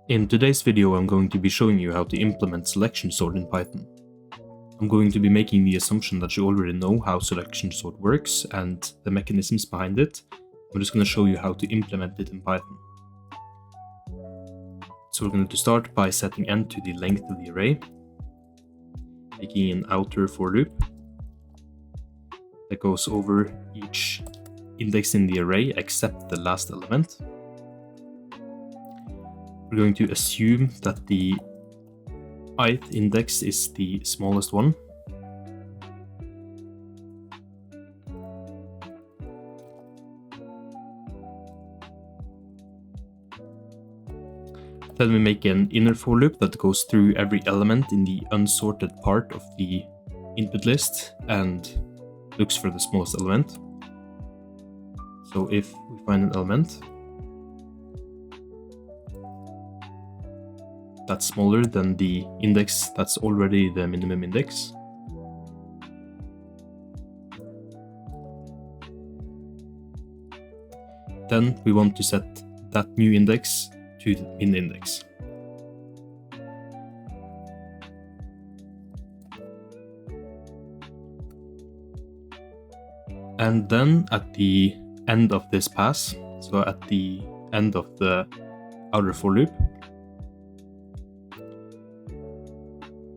In today's video, I'm going to be showing you how to implement selection sort in Python. I'm going to be making the assumption that you already know how selection sort works and the mechanisms behind it. I'm just going to show you how to implement it in Python. So we're going to start by setting n to the length of the array, making an outer for loop that goes over each index in the array except the last element. We're going to assume that the ith index is the smallest one. Then we make an inner for loop that goes through every element in the unsorted part of the input list and looks for the smallest element. So if we find an element that's smaller than the index that's already the minimum index, then we want to set that new index to the min index. And then at the end of this pass, so at the end of the outer for loop,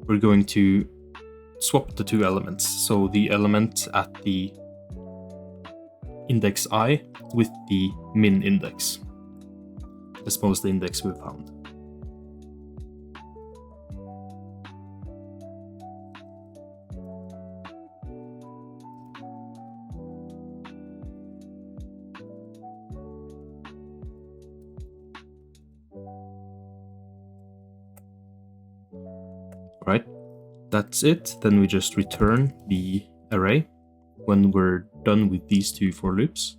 we're going to swap the two elements. So the element at the index I with the min index, the smallest index we found. Right, that's it. Then we just return the array when we're done with these two for loops,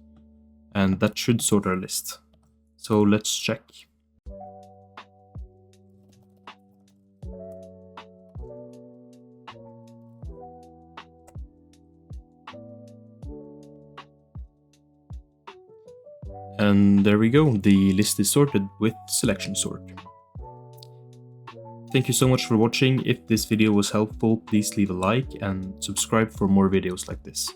and that should sort our list. So let's check. And there we go, the list is sorted with selection sort. Thank you so much for watching. If this video was helpful, please leave a like and subscribe for more videos like this.